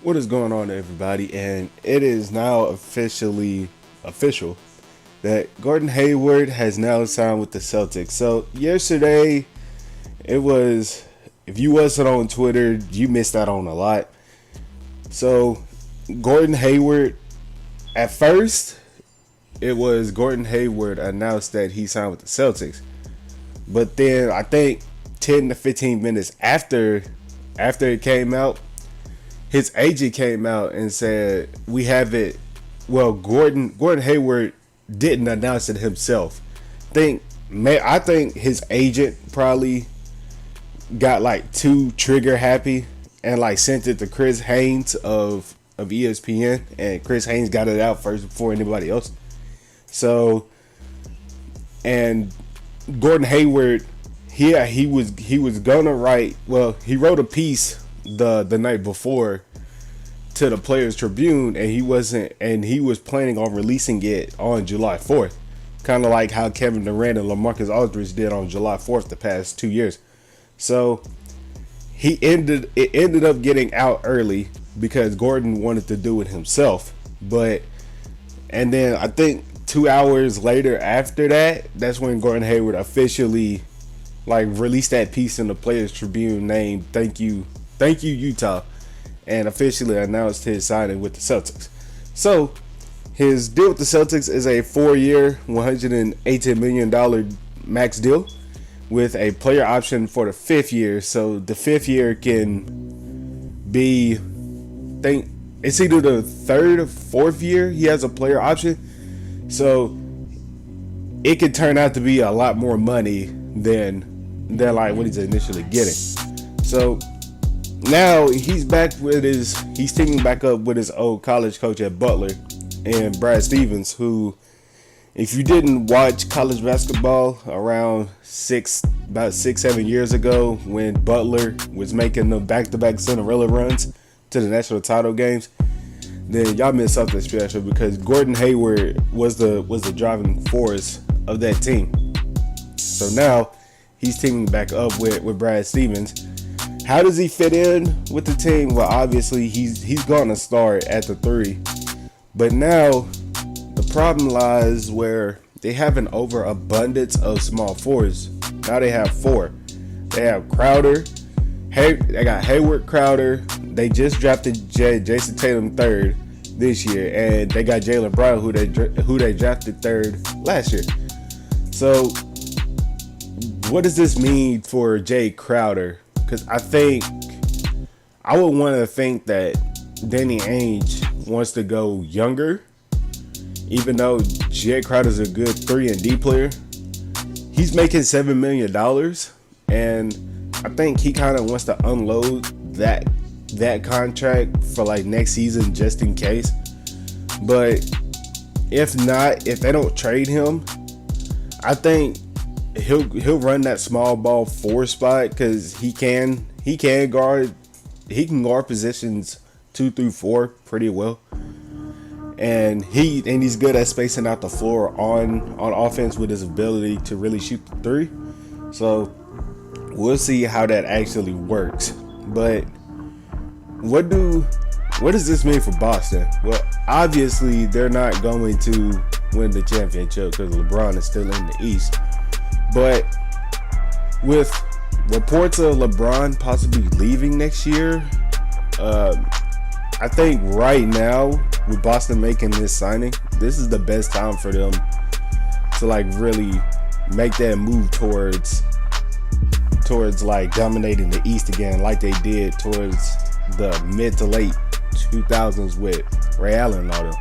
What is going on, everybody? And it is now official that Gordon Hayward has now signed with the Celtics. So yesterday, it was, if you wasn't on Twitter, you missed out on a lot. So Gordon Hayward, at first, it was Gordon Hayward announced that he signed with the Celtics. But then I think 10 to 15 minutes after it came out, his agent came out and said, we have it. Well, Gordon Hayward didn't announce it himself. I think his agent probably got like too trigger happy and like sent it to Chris Haynes of ESPN, and Chris Haynes got it out first before anybody else. So, and Gordon Hayward, he was gonna write. Well, he wrote a piece the night before to the Players Tribune, and he was planning on releasing it on July 4th, kind of like how Kevin Durant and LaMarcus Aldridge did on July 4th the past 2 years. So it ended up getting out early because Gordon wanted to do it himself. And then I think 2 hours later after that's when Gordon Hayward officially released that piece in the Players Tribune named Thank You Utah, and officially announced his signing with the Celtics. So his deal with the Celtics is a 4-year, $118 million max deal with a player option for the 5th year. So the 5th year can be, it's either the 3rd or 4th year he has a player option. So it could turn out to be a lot more money than what he's initially getting. So now he's teaming back up with his old college coach at Butler, and Brad Stevens, who, if you didn't watch college basketball around about 6-7 years ago when Butler was making the back-to-back Cinderella runs to the national title games, then y'all missed something special, because Gordon Hayward was the driving force of that team. So now he's teaming back up with Brad Stevens. How does he fit in with the team? Well, obviously he's going to start at the 3. But now the problem lies where they have an overabundance of small forwards. Now they have 4. They have Crowder. They got Hayward, Crowder. They just drafted Jason Tatum 3rd this year, and they got Jaylen Brown, who they drafted 3rd last year. So what does this mean for Jay Crowder? Because I would want to think that Danny Ainge wants to go younger, even though Jay Crowder's a good 3-and-D player. He's making $7 million, and I think he kind of wants to unload that contract for next season just in case. But if they don't trade him, I think he'll run that small ball 4 spot, because he can guard positions 2 through 4 pretty well, and he's good at spacing out the floor on offense with his ability to really shoot the 3. So we'll see how that actually works. But what does this mean for Boston? Well, obviously they're not going to win the championship because LeBron is still in the East. But with reports of LeBron possibly leaving next year, I think right now, with Boston making this signing, this is the best time for them to really make that move towards dominating the East again, like they did towards the mid to late 2000s with Ray Allen and all them.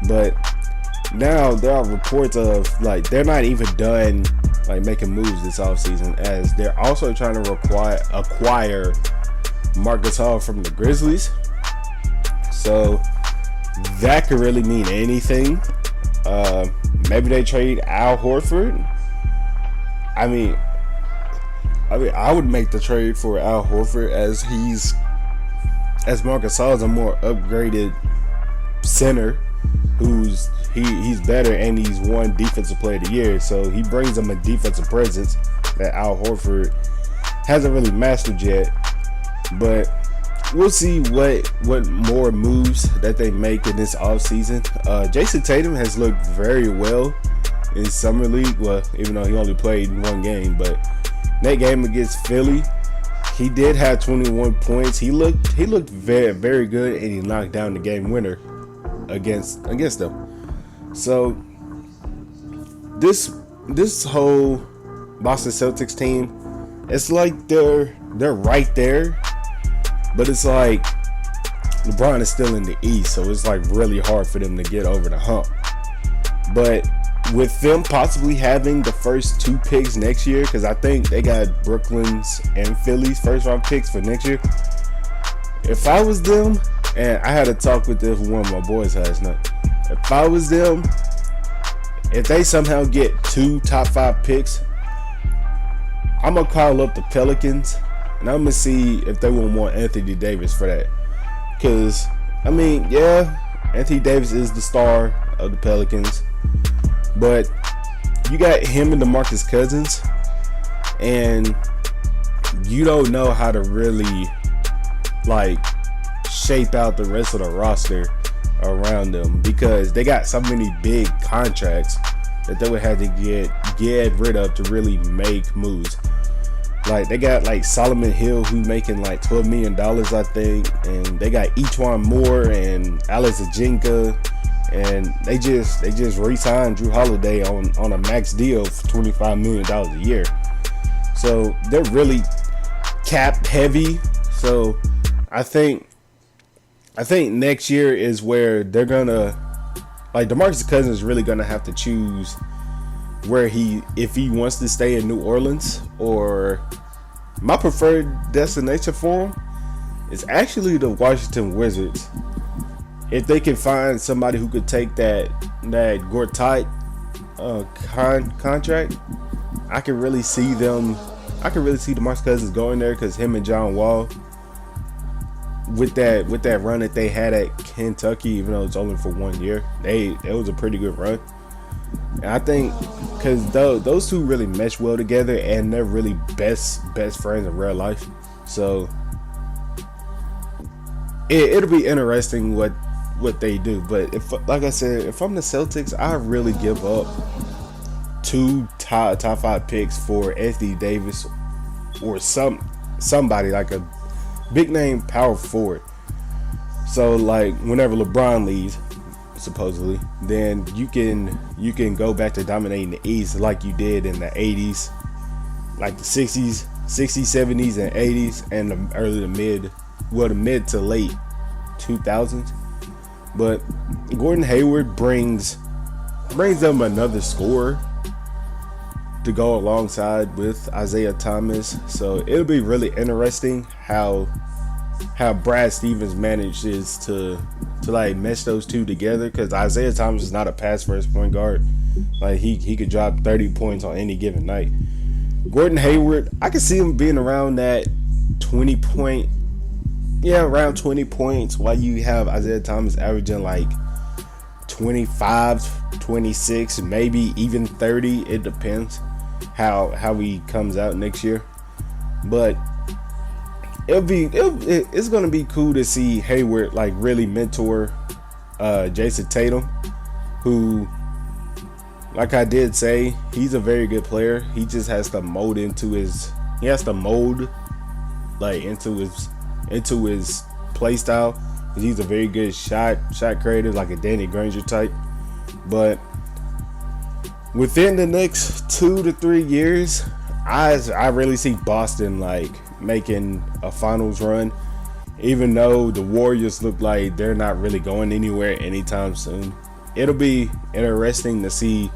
But now there are reports of they're not even done making moves this offseason, as they're also trying to acquire Marc Gasol from the Grizzlies. So that could really mean anything. Maybe they trade Al Horford. I mean, I would make the trade for Al Horford, as Marc Gasol is a more upgraded center he's better, and he's won Defensive Player of the Year, so he brings them a defensive presence that Al Horford hasn't really mastered yet. But we'll see what more moves that they make in this offseason. Jason Tatum has looked very well in summer league. Well, even though he only played one game, but that game against Philly, he did have 21 points. He looked very, very good, and he knocked down the game winner against them. So this whole Boston Celtics team, it's like they're right there, but it's like LeBron is still in the East, so it's like really hard for them to get over the hump. But with them possibly having the first 2 picks next year, because I think they got Brooklyn's and Philly's first round picks for next year. If I was them, and I had a talk with this one of my boys last night. If I was them, if they somehow get 2 top 5 picks, I'm gonna call up the Pelicans and I'm gonna see if they will want Anthony Davis for that. Because I mean, yeah, Anthony Davis is the star of the Pelicans, but you got him and DeMarcus Cousins, and you don't know how to really like shape out the rest of the roster around them, because they got so many big contracts that they would have to get rid of to really make moves. Like they got like Solomon Hill, who's making like $12 million, I think, and they got Ejuan Moore and Alex Ajinka, and they just re-signed Drew Holiday on a max deal for $25 million a year. So they're really cap heavy. So I think next year is where they're gonna, like, DeMarcus Cousins is really gonna have to choose where if he wants to stay in New Orleans, or my preferred destination for him is actually the Washington Wizards. If they can find somebody who could take that Gortat contract, I can really see DeMarcus Cousins going there, because him and John Wall, with that run that they had at Kentucky, even though it's only for 1 year, it was a pretty good run. And I think because those two really mesh well together, and they're really best friends in real life. So it'll be interesting what they do. But if, like I said, if I'm the Celtics, I really give up 2 top 5 picks for Anthony Davis or somebody like a big name power forward. So like whenever LeBron leaves, supposedly, then you can go back to dominating the East like you did in the 80s, like the 60s, 70s, and 80s, and the mid to late 2000s. But Gordon Hayward brings them another scorer to go alongside with Isaiah Thomas. So it'll be really interesting how Brad Stevens manages to like mesh those two together, because Isaiah Thomas is not a pass first point guard. Like he could drop 30 points on any given night. Gordon Hayward, I can see him being around that 20 point, around 20 points, while you have Isaiah Thomas averaging like 25, 26, maybe even 30. It depends how he comes out next year. But it's gonna be cool to see Hayward like really mentor Jason Tatum, who, like I did say, he's a very good player. He just has to mold into his play style. He's a very good shot creator, like a Danny Granger type. But within the next 2 to 3 years, I really see Boston like making a finals run, even though the Warriors look like they're not really going anywhere anytime soon. It'll be interesting to see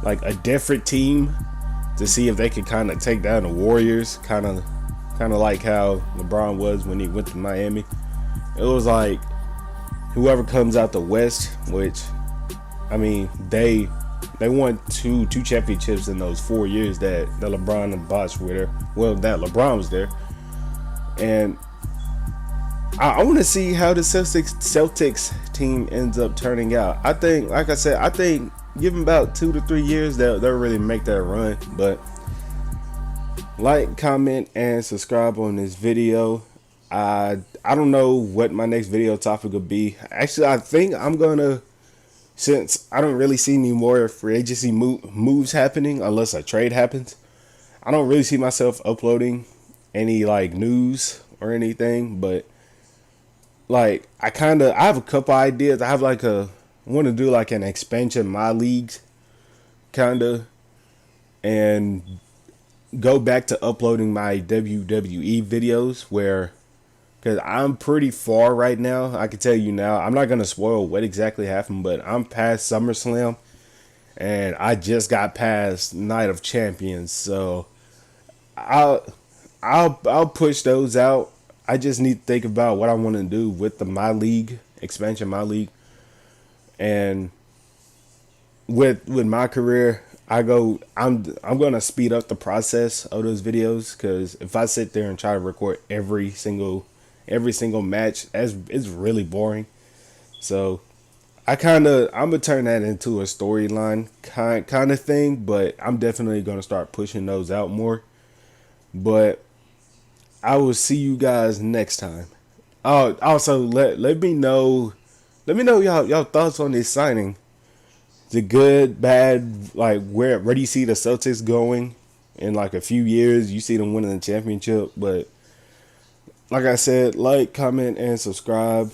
like a different team, to see if they can kind of take down the Warriors, kind of like how LeBron was when he went to Miami. It was like whoever comes out the West, which, I mean, they won two championships in those 4 years that LeBron and Bosh were there. Well, that LeBron was there. And I want to see how the Celtics team ends up turning out. I think, like I said, give them about 2 to 3 years, they'll really make that run. But like, comment, and subscribe on this video. I I don't know what my next video topic will be. Actually, I think I'm gonna, since I don't really see any more free agency moves happening unless a trade happens. I don't really see myself uploading any like news or anything, but like I have a couple ideas. I have like want to do like an expansion my leagues kind of, and go back to uploading my WWE videos where, because I'm pretty far right now. I can tell you now, I'm not going to spoil what exactly happened, but I'm past SummerSlam and I just got past Night of Champions. So I'll I'll push those out. I just need to think about what I want to do with the my league expansion, my league, and with my career. I'm gonna speed up the process of those videos, because if I sit there and try to record every single match, it's really boring. So I'm gonna turn that into a storyline kind of thing, but I'm definitely gonna start pushing those out more. But I will see you guys next time. Oh, also let me know, y'all thoughts on this signing. Is it good, bad? Like where do you see the Celtics going in like a few years? You see them winning the championship, but like I said, like, comment, and subscribe,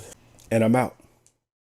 and I'm out.